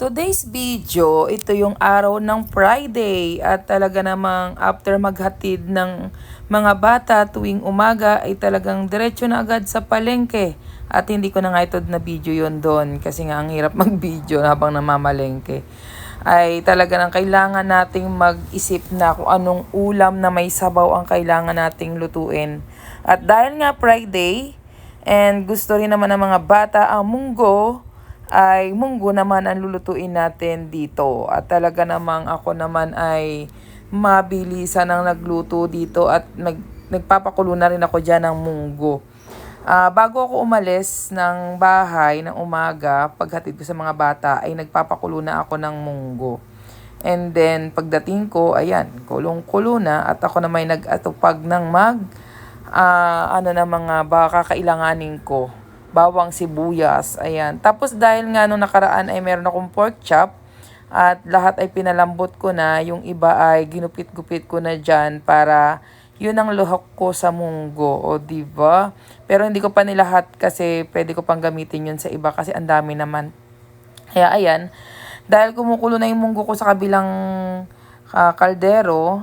Today's video, ito yung araw ng Friday at talaga namang after maghatid ng mga bata tuwing umaga ay talagang diretso na agad sa palengke. At hindi ko na nga ito na video yon doon kasi nga ang hirap mag-video habang namamalengke. Ay talaga nang kailangan nating mag-isip na kung anong ulam na may sabaw ang kailangan nating lutuin. At dahil nga Friday and gusto rin naman ng mga bata ang munggo, ay munggo naman ang lulutuin natin dito. At talaga namang ako naman ay mabilisan ang nagluto dito at nagpapakulo na rin ako dyan ng munggo. Bago ako umalis ng bahay ng umaga, paghatid ko sa mga bata, ay nagpapakulo na ako ng munggo. And then, pagdating ko, ayan, kulong-kulo na at ako na may nag-atupag ng mga baka kailanganin ko. Bawang sibuyas, ayan. Tapos dahil nga nung nakaraan ay meron akong pork chop at lahat ay pinalambot ko na, yung iba ay ginupit-gupit ko na dyan para yun ang luhok ko sa munggo, o diba? Pero hindi ko pa nilahat kasi pwede ko pang gamitin yun sa iba kasi ang dami naman. Kaya ayan, dahil kumukulo na yung munggo ko sa kabilang kaldero,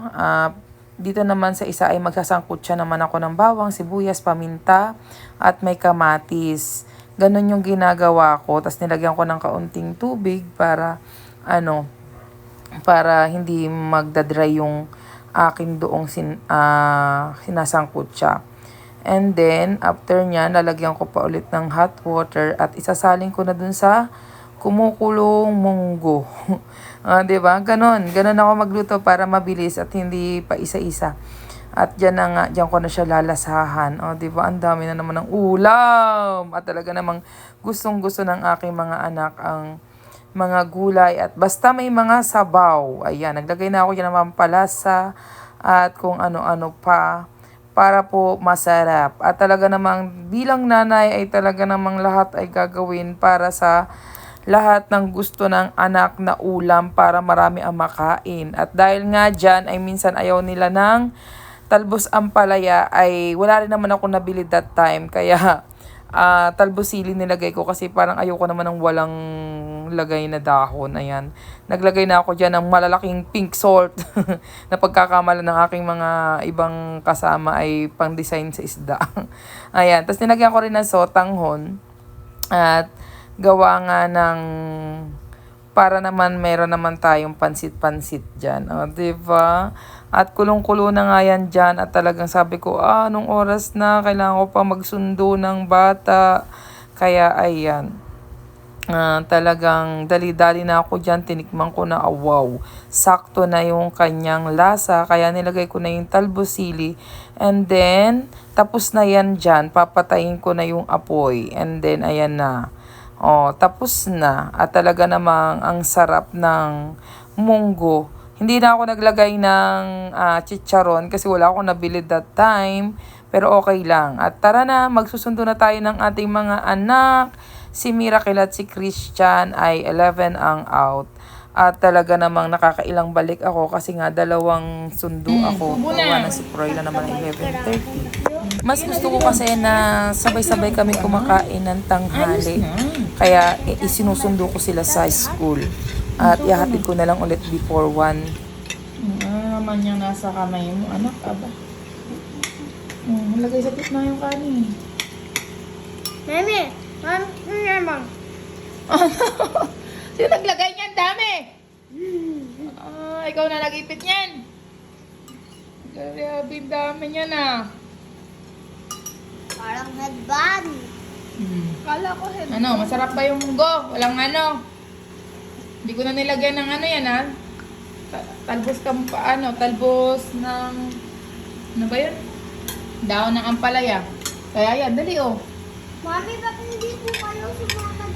dito naman sa isa ay magsasangkot siya naman ako ng bawang, sibuyas, paminta, at may kamatis. Ganon yung ginagawa ko. Tapos nilagyan ko ng kaunting tubig para, para hindi magdadry yung aking doong sinasangkot siya. And then, after nyan, lalagyan ko pa ulit ng hot water at isasalin ko na dun sa kumukulong munggo. Diba? Ganon ako magluto para mabilis at hindi pa isa-isa. At dyan ko na siya lalasahan. Diba? Ang dami na naman ng ulam. At talaga namang gustong-gusto ng aking mga anak ang mga gulay. At basta may mga sabaw. Ayan, naglagay na ako dyan ng pampalasa at kung ano-ano pa para po masarap. At talaga namang bilang nanay ay talaga namang lahat ay gagawin para sa lahat ng gusto ng anak na ulam para marami ang makain. At dahil nga dyan ay minsan ayaw nila ng talbos ampalaya, ay wala rin naman ako nabili that time. Kaya talbos sili nilagay ko kasi parang ayoko naman ng walang lagay na dahon. Ayan. Naglagay na ako dyan ng malalaking pink salt na pagkakamalan ng aking mga ibang kasama ay pang design sa isda. Ayan. Tapos nilagyan ko rin ng sotanghon at gawa nga ng para naman meron naman tayong pansit-pansit dyan. Diba? At kulong-kulo na nga yan dyan. At talagang sabi ko, nung oras na, kailangan ko pa magsundo ng bata. Kaya ayan. Talagang dali-dali na ako dyan. Tinikman ko na, wow. Sakto na yung kanyang lasa. Kaya nilagay ko na yung talbos sili. And then, tapos na yan dyan. Papatayin ko na yung apoy. And then, ayan na. Tapos na. At talaga namang ang sarap ng munggo. Hindi na ako naglagay ng chicharon kasi wala akong nabili that time. Pero okay lang. At tara na, magsusundo na tayo ng ating mga anak. Si Miracle at si Christian ay 11 ang out. At talaga namang nakakailang balik ako kasi nga dalawang sundo ako. Gawa na si Proyla naman ay 11:30. Mas gusto ko kasi na sabay-sabay kami kumakain ng tanghali. Kaya isinusundo ko sila sa school. At ihahatid ko na lang ulit before 1. Naman yung nasa kamay mo, anak, aba. Lagay sa gitna yung kanin. Mami, ano naman? Sino naglagay niyan? Dami! Ikaw na nag-ipit niyan. Grabe, dami niyan Parang headband. Kala ko headband. Ano, masarap ba yung munggo? Walang ano. Hindi ko na nilagyan ng yan talbos talbos ng, ano ba yun? Daon ng ampalaya. Kaya yan, dali Mami, ba't hindi po kayo sumama